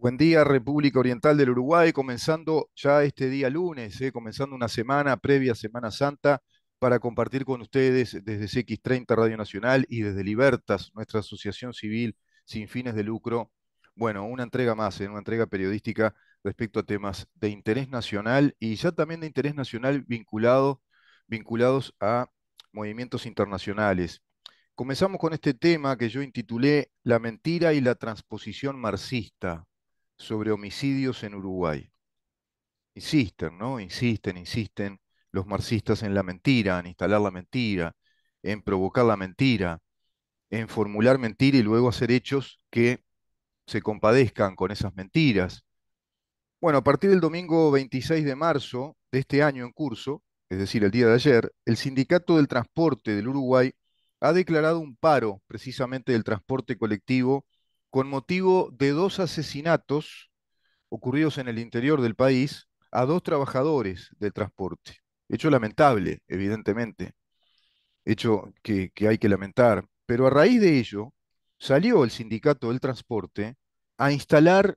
Buen día, República Oriental del Uruguay, comenzando ya este día lunes, comenzando una semana previa a Semana Santa para compartir con ustedes desde CX30 Radio Nacional y desde Libertas, nuestra asociación civil sin fines de lucro. Bueno, una entrega más, una entrega periodística respecto a temas de interés nacional y ya también de interés nacional vinculados a movimientos internacionales. Comenzamos con este tema que yo intitulé La mentira y la transposición marxista sobre homicidios en Uruguay. Insisten, ¿no? Insisten los marxistas en la mentira, en instalar la mentira, en provocar la mentira, en formular mentira y luego hacer hechos que se compadezcan con esas mentiras. Bueno, a partir del domingo 26 de marzo de este año en curso, es decir, el día de ayer, el Sindicato del Transporte del Uruguay ha declarado un paro precisamente del transporte colectivo con motivo de dos asesinatos ocurridos en el interior del país a dos trabajadores del transporte. Hecho lamentable, evidentemente, hecho que hay que lamentar, pero a raíz de ello salió el Sindicato del Transporte a instalar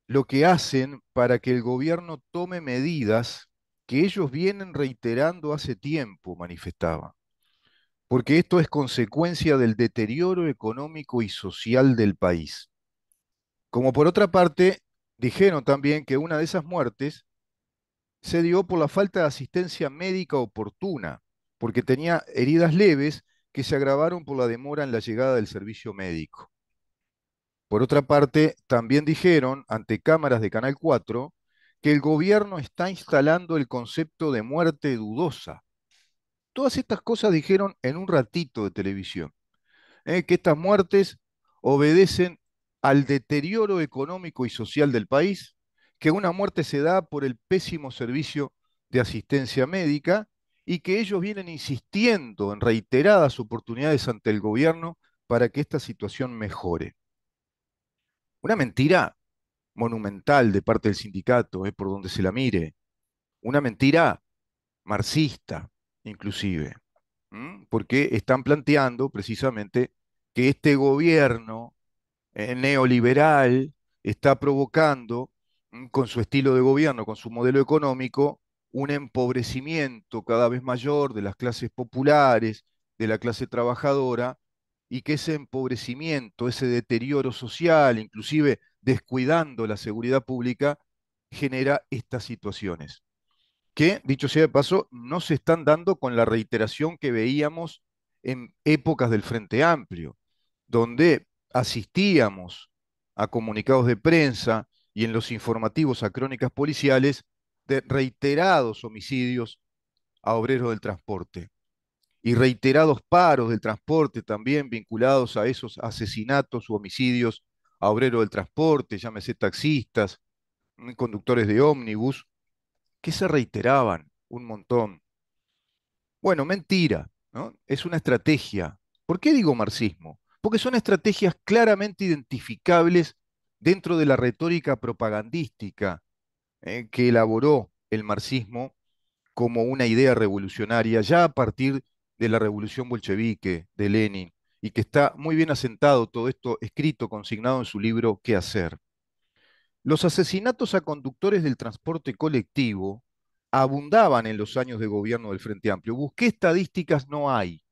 lo que hacen para que el gobierno tome medidas que ellos vienen reiterando hace tiempo, manifestaba, porque esto es consecuencia del deterioro económico y social del país. Como por otra parte, dijeron también que una de esas muertes se dio por la falta de asistencia médica oportuna, porque tenía heridas leves que se agravaron por la demora en la llegada del servicio médico. Por otra parte, también dijeron ante cámaras de Canal 4 que el gobierno está instalando el concepto de muerte dudosa. Todas estas cosas dijeron en un ratito de televisión, que estas muertes obedecen al deterioro económico y social del país, que una muerte se da por el pésimo servicio de asistencia médica y que ellos vienen insistiendo en reiteradas oportunidades ante el gobierno para que esta situación mejore. Una mentira monumental de parte del sindicato, por donde se la mire. Una mentira marxista, inclusive, porque están planteando precisamente que este gobierno neoliberal está provocando, con su estilo de gobierno, con su modelo económico, un empobrecimiento cada vez mayor de las clases populares, de la clase trabajadora, y que ese empobrecimiento, ese deterioro social, inclusive descuidando la seguridad pública, genera estas situaciones que, dicho sea de paso, no se están dando con la reiteración que veíamos en épocas del Frente Amplio, donde asistíamos a comunicados de prensa y en los informativos a crónicas policiales de reiterados homicidios a obreros del transporte y reiterados paros del transporte también vinculados a esos asesinatos u homicidios a obreros del transporte, llámese taxistas, conductores de ómnibus, que se reiteraban un montón. Bueno, mentira, ¿no? Es una estrategia. ¿Por qué digo marxismo? Porque son estrategias claramente identificables dentro de la retórica propagandística que elaboró el marxismo como una idea revolucionaria ya a partir de la revolución bolchevique de Lenin y que está muy bien asentado todo esto escrito, consignado en su libro ¿Qué hacer? Los asesinatos a conductores del transporte colectivo abundaban en los años de gobierno del Frente Amplio. Busqué estadísticas, no hay.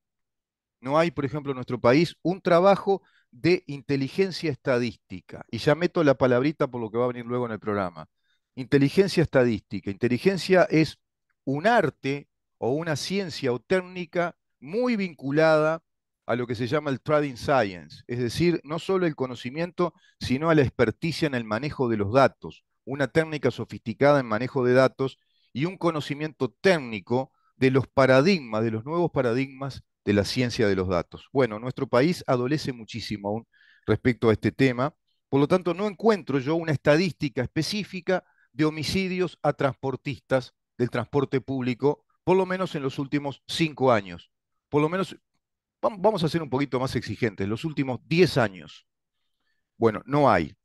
No hay, por ejemplo, en nuestro país un trabajo de inteligencia estadística. Y ya meto la palabrita por lo que va a venir luego en el programa. Inteligencia estadística. Inteligencia es un arte o una ciencia o técnica muy vinculada a lo que se llama el trading science, es decir, no solo el conocimiento, sino a la experticia en el manejo de los datos, una técnica sofisticada en manejo de datos y un conocimiento técnico de los paradigmas, de los nuevos paradigmas de la ciencia de los datos. Bueno, nuestro país adolece muchísimo aún respecto a este tema, por lo tanto no encuentro yo una estadística específica de homicidios a transportistas del transporte público, por lo menos en los últimos 5 años. Por lo menos, vamos a ser un poquito más exigentes, los últimos 10 años. Bueno, no hay.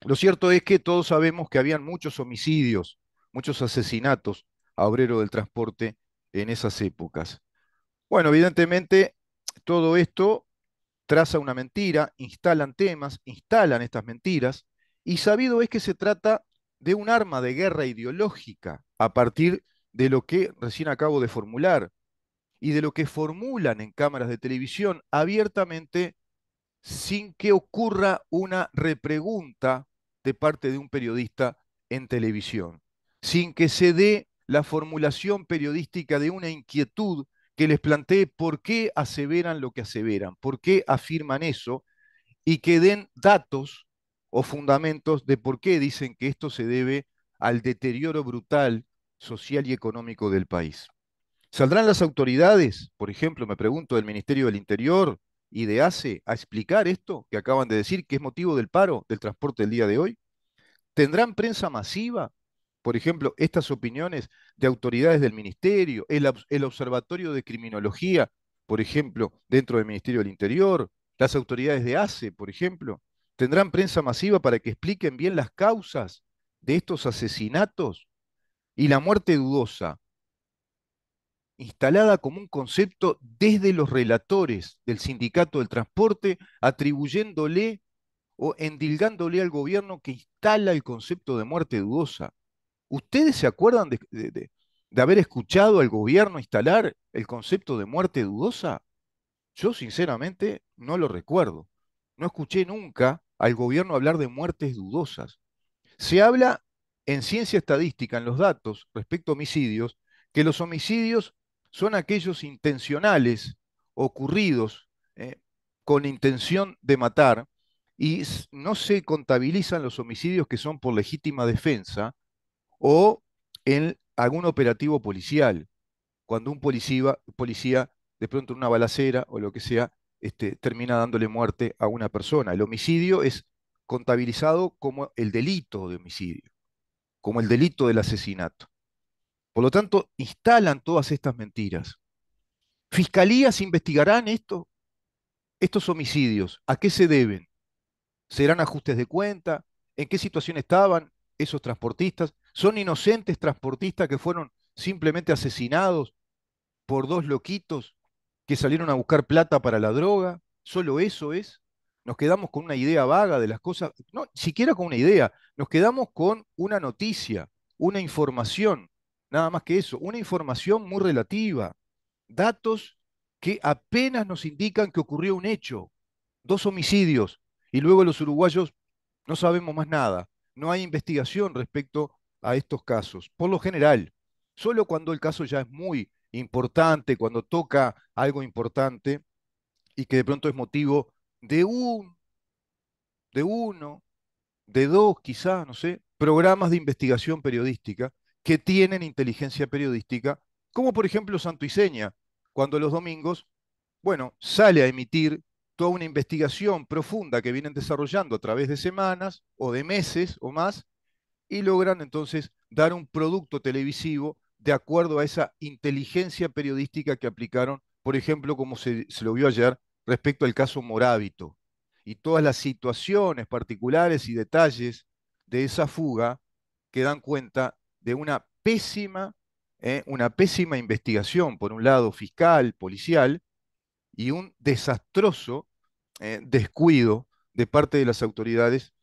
Lo cierto es que todos sabemos que habían muchos homicidios, muchos asesinatos a obrero del transporte en esas épocas. Bueno, evidentemente todo esto traza una mentira, instalan temas, instalan estas mentiras Y sabido es que se trata de un arma de guerra ideológica a partir de lo que recién acabo de formular y de lo que formulan en cámaras de televisión abiertamente sin que ocurra una repregunta de parte de un periodista en televisión, sin que se dé la formulación periodística de una inquietud que les plantee por qué aseveran lo que aseveran, por qué afirman eso, y que den datos o fundamentos de por qué dicen que esto se debe al deterioro brutal social y económico del país. ¿Saldrán las autoridades, por ejemplo, me pregunto, del Ministerio del Interior y de ACE a explicar esto que acaban de decir, que es motivo del paro del transporte el día de hoy? ¿Tendrán prensa masiva? Por ejemplo, estas opiniones de autoridades del Ministerio, el Observatorio de Criminología, por ejemplo, dentro del Ministerio del Interior, las autoridades de ACE, por ejemplo, ¿tendrán prensa masiva para que expliquen bien las causas de estos asesinatos y la muerte dudosa, instalada como un concepto desde los relatores del Sindicato del Transporte, atribuyéndole o endilgándole al gobierno que instala el concepto de muerte dudosa? ¿Ustedes se acuerdan de haber escuchado al gobierno instalar el concepto de muerte dudosa? Yo sinceramente no lo recuerdo. No escuché nunca al gobierno hablar de muertes dudosas. Se habla en ciencia estadística, en los datos respecto a homicidios, que los homicidios son aquellos intencionales, ocurridos con intención de matar, y no se contabilizan los homicidios que son por legítima defensa o en algún operativo policial, cuando un policía de pronto en una balacera o lo que sea, termina dándole muerte a una persona. El homicidio es contabilizado como el delito de homicidio, como el delito del asesinato. Por lo tanto, instalan todas estas mentiras. ¿Fiscalías investigarán estos homicidios? ¿A qué se deben? ¿Serán ajustes de cuenta? ¿En qué situación estaban esos transportistas? ¿Son inocentes transportistas que fueron simplemente asesinados por dos loquitos que salieron a buscar plata para la droga? ¿Solo eso es? Nos quedamos con una idea vaga de las cosas, no, siquiera con una idea, nos quedamos con una noticia, una información, nada más que eso, una información muy relativa, datos que apenas nos indican que ocurrió un hecho, dos homicidios, y luego los uruguayos no sabemos más nada. No hay investigación respecto a estos casos. Por lo general, solo cuando el caso ya es muy importante, cuando toca algo importante y que de pronto es motivo de de uno, de dos, quizás, no sé, programas de investigación periodística que tienen inteligencia periodística, como por ejemplo Santo y Seña, cuando los domingos, bueno, sale a emitir toda una investigación profunda que vienen desarrollando a través de semanas o de meses o más, y logran entonces dar un producto televisivo de acuerdo a esa inteligencia periodística que aplicaron, por ejemplo, como se lo vio ayer respecto al caso Morábito y todas las situaciones particulares y detalles de esa fuga que dan cuenta de una pésima investigación, por un lado fiscal, policial, y un desastroso descuido de parte de las autoridades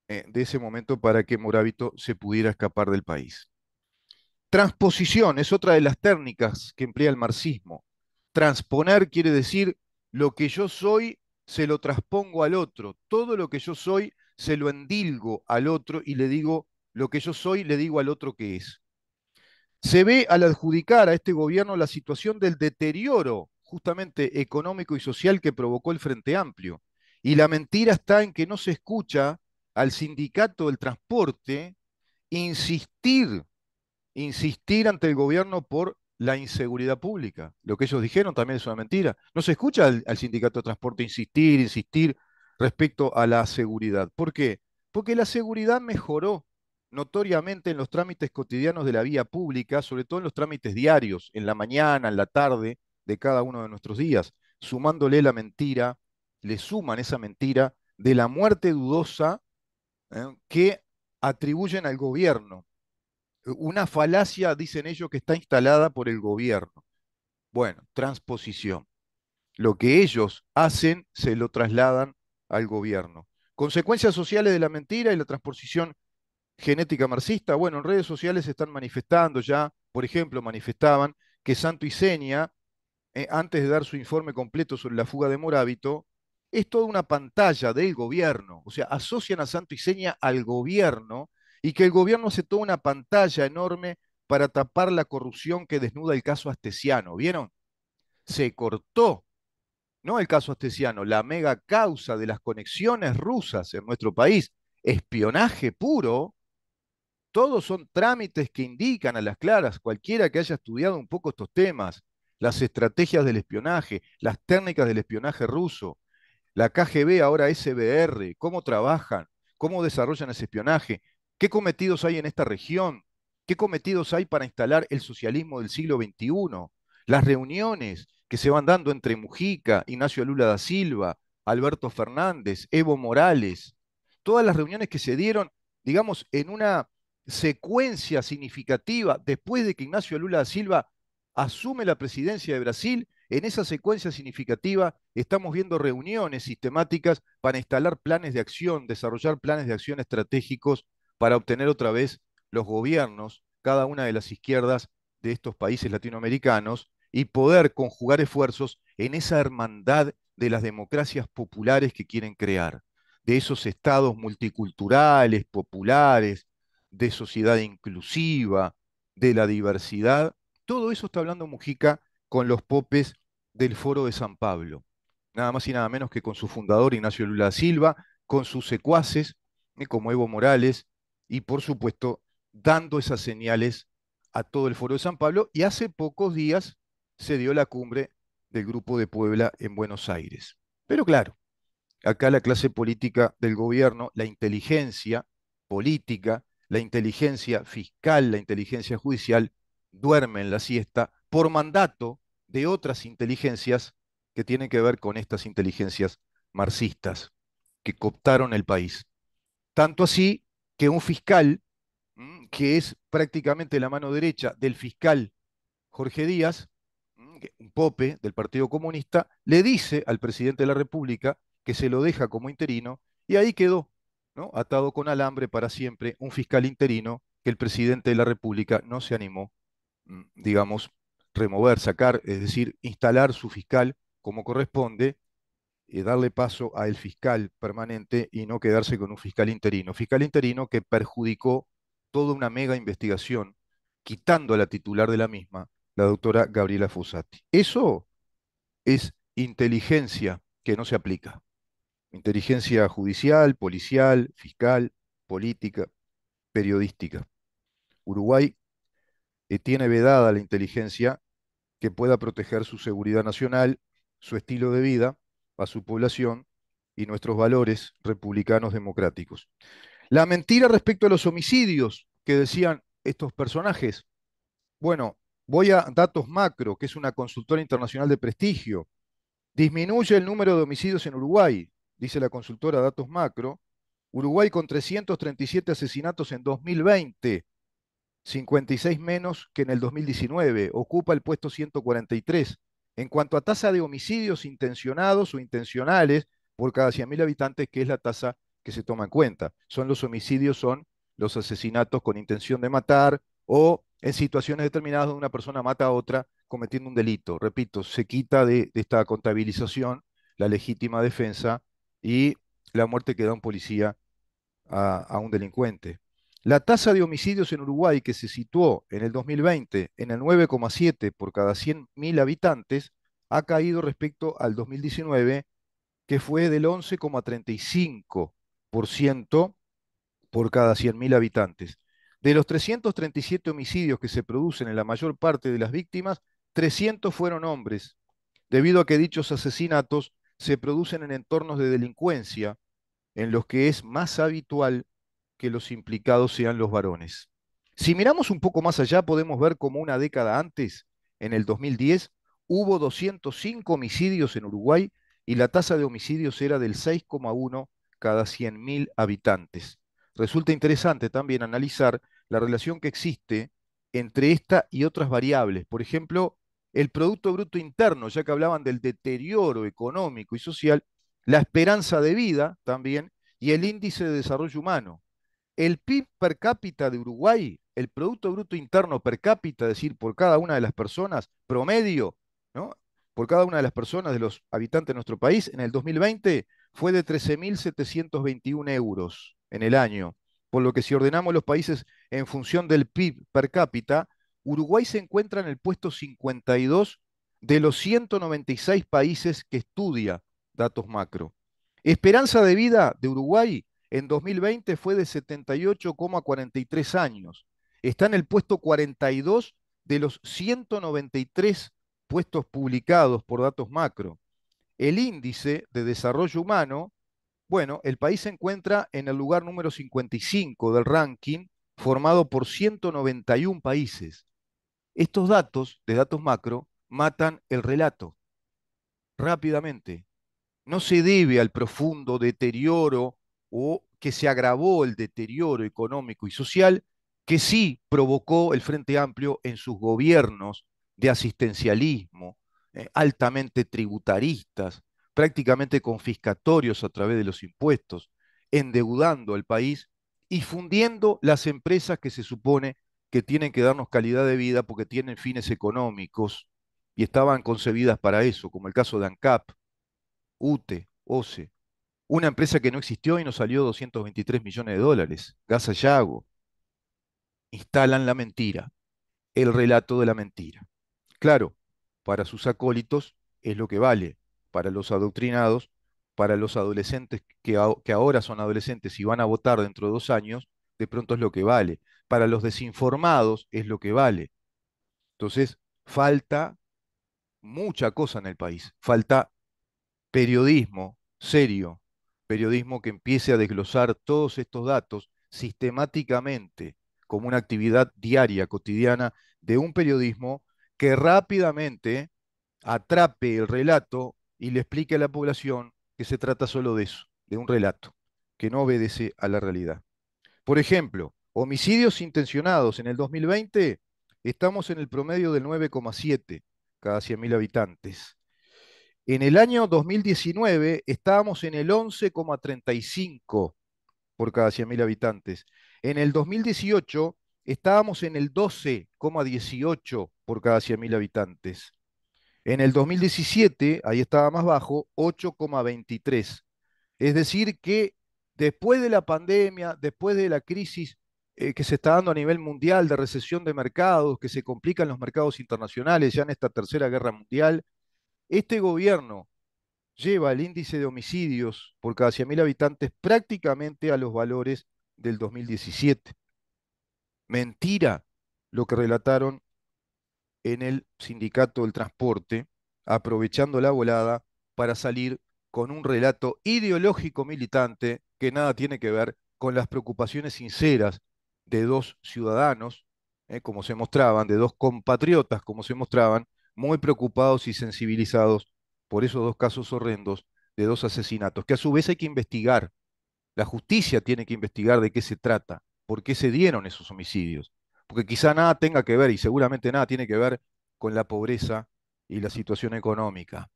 de ese momento para que Morábito se pudiera escapar del país. Transposición es otra de las técnicas que emplea el marxismo. Transponer quiere decir lo que yo soy se lo transpongo al otro, todo lo que yo soy se lo endilgo al otro y le digo lo que yo soy, le digo al otro que es. Se ve al adjudicar a este gobierno la situación del deterioro justamente económico y social que provocó el Frente Amplio. Y la mentira está en que no se escucha al sindicato del transporte insistir, insistir ante el gobierno por la inseguridad pública. Lo que ellos dijeron también es una mentira. No se escucha al sindicato de transporte insistir, insistir respecto a la seguridad. ¿Por qué? Porque la seguridad mejoró notoriamente en los trámites cotidianos de la vía pública, sobre todo en los trámites diarios, en la mañana, en la tarde de cada uno de nuestros días, sumándole la mentira, le suman esa mentira de la muerte dudosa que atribuyen al gobierno. Una falacia, dicen ellos, que está instalada por el gobierno. Bueno, transposición. Lo que ellos hacen se lo trasladan al gobierno. Consecuencias sociales de la mentira y la transposición genética marxista. Bueno, en redes sociales se están manifestando ya, por ejemplo, manifestaban que Santo y Seña, antes de dar su informe completo sobre la fuga de Morábito, es toda una pantalla del gobierno. O sea, asocian a Santo y Seña al gobierno y que el gobierno hace toda una pantalla enorme para tapar la corrupción que desnuda el caso Astesiano. ¿Vieron? Se cortó, no el caso Astesiano, la mega causa de las conexiones rusas en nuestro país, espionaje puro. Todos son trámites que indican a las claras, cualquiera que haya estudiado un poco estos temas, las estrategias del espionaje, las técnicas del espionaje ruso, la KGB, ahora SBR, cómo trabajan, cómo desarrollan ese espionaje, qué cometidos hay en esta región, qué cometidos hay para instalar el socialismo del siglo XXI, las reuniones que se van dando entre Mujica, Ignacio Lula da Silva, Alberto Fernández, Evo Morales, todas las reuniones que se dieron, digamos, en una secuencia significativa después de que Ignacio Lula da Silva asume la presidencia de Brasil. En esa secuencia significativa estamos viendo reuniones sistemáticas para instalar planes de acción, desarrollar planes de acción estratégicos para obtener otra vez los gobiernos, cada una de las izquierdas de estos países latinoamericanos, y poder conjugar esfuerzos en esa hermandad de las democracias populares que quieren crear, de esos estados multiculturales, populares, de sociedad inclusiva, de la diversidad. Todo eso está hablando Mujica con los popes del Foro de San Pablo, nada más y nada menos que con su fundador Ignacio Lula da Silva, con sus secuaces, como Evo Morales, y por supuesto dando esas señales a todo el Foro de San Pablo, y hace pocos días se dio la cumbre del Grupo de Puebla en Buenos Aires. Pero claro, acá la clase política del gobierno, la inteligencia política, la inteligencia fiscal, la inteligencia judicial, duermen la siesta por mandato de otras inteligencias que tienen que ver con estas inteligencias marxistas que cooptaron el país. Tanto así que un fiscal, que es prácticamente la mano derecha del fiscal Jorge Díaz, un pope del Partido Comunista, le dice al presidente de la República que se lo deja como interino y ahí quedó, ¿no? Atado con alambre para siempre un fiscal interino que el presidente de la República no se animó, digamos, remover, sacar, es decir, instalar su fiscal como corresponde, darle paso al fiscal permanente y no quedarse con un fiscal interino. Fiscal interino que perjudicó toda una mega investigación, quitando a la titular de la misma, la doctora Gabriela Fossati. Eso es inteligencia que no se aplica. Inteligencia judicial, policial, fiscal, política, periodística. Uruguay tiene vedada la inteligencia que pueda proteger su seguridad nacional, su estilo de vida, a su población y nuestros valores republicanos democráticos. La mentira respecto a los homicidios que decían estos personajes. Bueno, voy a Datos Macro, que es una consultora internacional de prestigio. Disminuye el número de homicidios en Uruguay, dice la consultora Datos Macro. Uruguay con 337 asesinatos en 2020, 56 menos que en el 2019, ocupa el puesto 143. En cuanto a tasa de homicidios intencionados o intencionales por cada 100.000 habitantes, que es la tasa que se toma en cuenta. Son los homicidios, son los asesinatos con intención de matar o en situaciones determinadas donde una persona mata a otra cometiendo un delito. Repito, se quita de esta contabilización la legítima defensa y la muerte que da un policía a un delincuente. La tasa de homicidios en Uruguay, que se situó en el 2020 en el 9,7 por cada 100.000 habitantes, ha caído respecto al 2019, que fue del 11,35% por cada 100.000 habitantes. De los 337 homicidios que se producen en la mayor parte de las víctimas, 300 fueron hombres, debido a que dichos asesinatos se producen en entornos de delincuencia, en los que es más habitual que los implicados sean los varones. Si miramos un poco más allá, podemos ver como una década antes, en el 2010, hubo 205 homicidios en Uruguay y la tasa de homicidios era del 6,1 cada 100.000 habitantes. Resulta interesante también analizar la relación que existe entre esta y otras variables. Por ejemplo, el Producto Bruto Interno, ya que hablaban del deterioro económico y social, la esperanza de vida también, y el índice de desarrollo humano. El PIB per cápita de Uruguay, el Producto Bruto Interno per cápita, es decir, por cada una de las personas, promedio, ¿no? Por cada una de las personas de los habitantes de nuestro país, en el 2020 fue de 13.721 euros en el año. Por lo que si ordenamos los países en función del PIB per cápita, Uruguay se encuentra en el puesto 52 de los 196 países que estudia datos macro. Esperanza de vida de Uruguay en 2020 fue de 78,43 años. Está en el puesto 42 de los 193 puestos publicados por datos macro. El índice de desarrollo humano, bueno, el país se encuentra en el lugar número 55 del ranking, formado por 191 países. Estos datos de datos macro matan el relato rápidamente. No se debe al profundo deterioro o que se agravó el deterioro económico y social que sí provocó el Frente Amplio en sus gobiernos de asistencialismo, altamente tributaristas, prácticamente confiscatorios a través de los impuestos, endeudando al país y fundiendo las empresas que se supone que tienen que darnos calidad de vida porque tienen fines económicos y estaban concebidas para eso, como el caso de ANCAP, UTE, OCE, una empresa que no existió y nos salió 223 millones de dólares. Gasa Yago, instalan la mentira, el relato de la mentira. Claro, para sus acólitos es lo que vale, para los adoctrinados, para los adolescentes que ahora son adolescentes y van a votar dentro de 2 años, de pronto es lo que vale. Para los desinformados es lo que vale. Entonces, falta mucha cosa en el país. Falta periodismo serio, periodismo que empiece a desglosar todos estos datos sistemáticamente como una actividad diaria, cotidiana, de un periodismo que rápidamente atrape el relato y le explique a la población que se trata solo de eso, de un relato, que no obedece a la realidad. Por ejemplo, homicidios intencionados en el 2020, estamos en el promedio del 9,7 cada 100.000 habitantes. En el año 2019 estábamos en el 11,35 por cada 100.000 habitantes. En el 2018 estábamos en el 12,18 por cada 100.000 habitantes. En el 2017, ahí estaba más bajo, 8,23. Es decir, que después de la pandemia, después de la crisis que se está dando a nivel mundial de recesión de mercados, que se complican los mercados internacionales ya en esta tercera guerra mundial, este gobierno lleva el índice de homicidios por cada 100.000 habitantes prácticamente a los valores del 2017. Mentira lo que relataron en el sindicato del transporte, aprovechando la volada para salir con un relato ideológico militante que nada tiene que ver con las preocupaciones sinceras de dos ciudadanos, como se mostraban, de dos compatriotas, como se mostraban, muy preocupados y sensibilizados por esos dos casos horrendos de dos asesinatos, que a su vez hay que investigar. La justicia tiene que investigar de qué se trata, por qué se dieron esos homicidios. Porque quizá nada tenga que ver, y seguramente nada tiene que ver con la pobreza y la situación económica.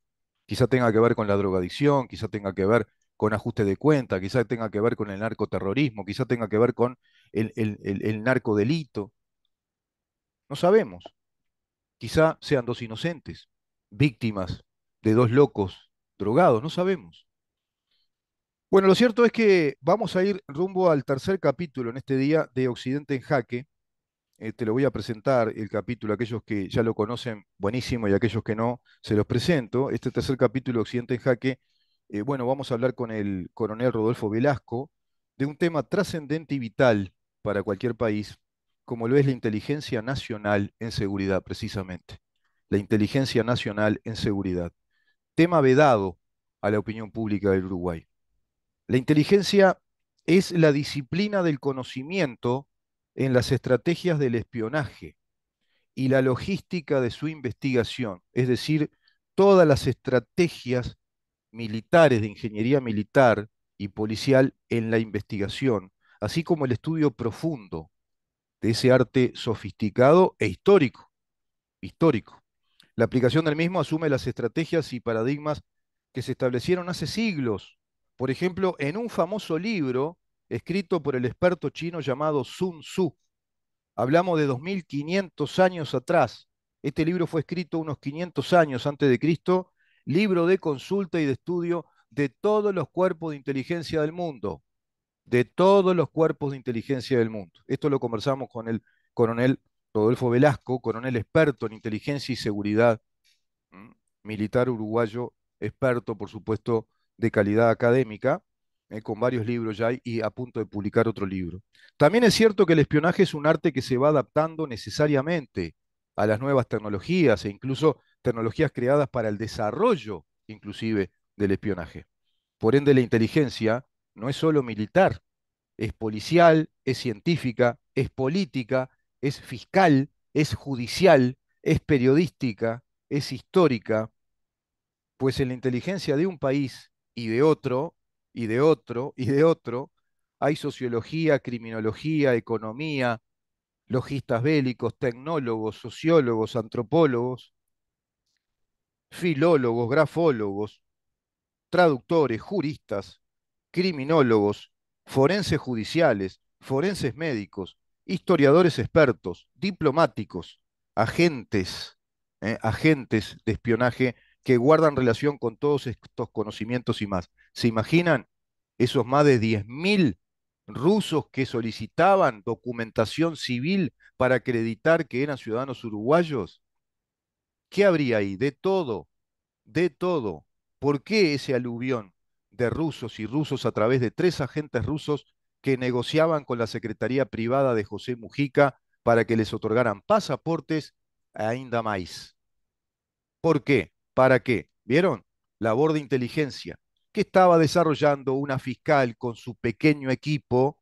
Quizá tenga que ver con la drogadicción, quizá tenga que ver con ajuste de cuenta, quizá tenga que ver con el narcoterrorismo, quizá tenga que ver con el narcodelito. No sabemos. Quizá sean dos inocentes, víctimas de dos locos drogados, no sabemos. Bueno, lo cierto es que vamos a ir rumbo al tercer capítulo en este día de Occidente en Jaque. Te lo voy a presentar el capítulo, aquellos que ya lo conocen, buenísimo, y aquellos que no, se los presento. Este tercer capítulo de Occidente en Jaque, bueno, vamos a hablar con el coronel Rodolfo Velasco de un tema trascendente y vital para cualquier país, como lo es la inteligencia nacional en seguridad, precisamente. La inteligencia nacional en seguridad. Tema vedado a la opinión pública del Uruguay. La inteligencia es la disciplina del conocimiento en las estrategias del espionaje y la logística de su investigación, es decir, todas las estrategias militares de ingeniería militar y policial en la investigación, así como el estudio profundo de ese arte sofisticado e histórico, histórico. La aplicación del mismo asume las estrategias y paradigmas que se establecieron hace siglos Por ejemplo, en un famoso libro escrito por el experto chino llamado Sun Tzu. Hablamos de 2500 años atrás. Este libro fue escrito unos 500 años antes de Cristo, libro de consulta y de estudio de todos los cuerpos de inteligencia del mundo, de todos los cuerpos de inteligencia del mundo. Esto lo conversamos con el coronel Rodolfo Velasco, coronel experto en inteligencia y seguridad, ¿m? Militar uruguayo, experto, por supuesto, de calidad académica, con varios libros ya y a punto de publicar otro libro. También es cierto que el espionaje es un arte que se va adaptando necesariamente a las nuevas tecnologías e incluso tecnologías creadas para el desarrollo, inclusive, del espionaje. Por ende, la inteligencia no es solo militar, es policial, es científica, es política, es fiscal, es judicial, es periodística, es histórica, pues en la inteligencia de un país y de otro, y de otro, y de otro, hay sociología, criminología, economía, logistas bélicos, tecnólogos, sociólogos, antropólogos, filólogos, grafólogos, traductores, juristas, criminólogos, forenses judiciales, forenses médicos, historiadores expertos, diplomáticos, agentes, agentes de espionaje que guardan relación con todos estos conocimientos y más. ¿Se imaginan esos más de 10.000 rusos que solicitaban documentación civil para acreditar que eran ciudadanos uruguayos? ¿Qué habría ahí? De todo, de todo. ¿Por qué ese aluvión de rusos y rusos a través de tres agentes rusos que negociaban con la Secretaría Privada de José Mujica para que les otorgaran pasaportes a ainda más? ¿Por qué? ¿Para qué? ¿Vieron? Labor de inteligencia que estaba desarrollando una fiscal con su pequeño equipo,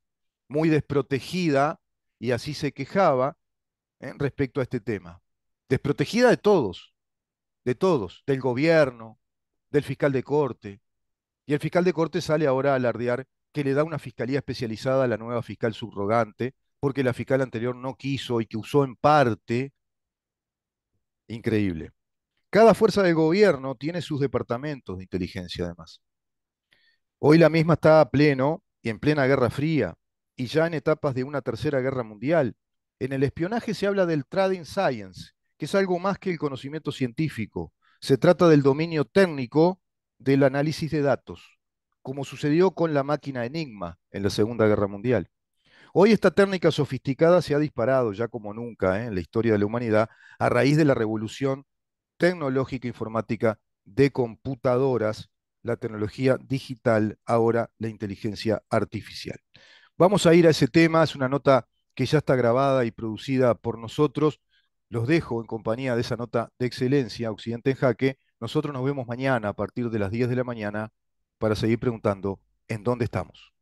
muy desprotegida, y así se quejaba respecto a este tema. Desprotegida de todos, del gobierno, del fiscal de corte. Y el fiscal de corte sale ahora a alardear que le da una fiscalía especializada a la nueva fiscal subrogante, porque la fiscal anterior no quiso y que usó en parte, increíble. Cada fuerza de gobierno tiene sus departamentos de inteligencia, además. Hoy la misma está a pleno y en plena Guerra Fría, y ya en etapas de una tercera guerra mundial. En el espionaje se habla del trading science, que es algo más que el conocimiento científico. Se trata del dominio técnico del análisis de datos, como sucedió con la máquina Enigma en la Segunda Guerra Mundial. Hoy esta técnica sofisticada se ha disparado ya como nunca en la historia de la humanidad a raíz de la revolución tecnológica informática de computadoras, la tecnología digital, ahora la inteligencia artificial. Vamos a ir a ese tema, es una nota que ya está grabada y producida por nosotros. Los dejo en compañía de esa nota de excelencia, Occidente en Jaque. Nosotros nos vemos mañana a partir de las 10 de la mañana para seguir preguntando en dónde estamos.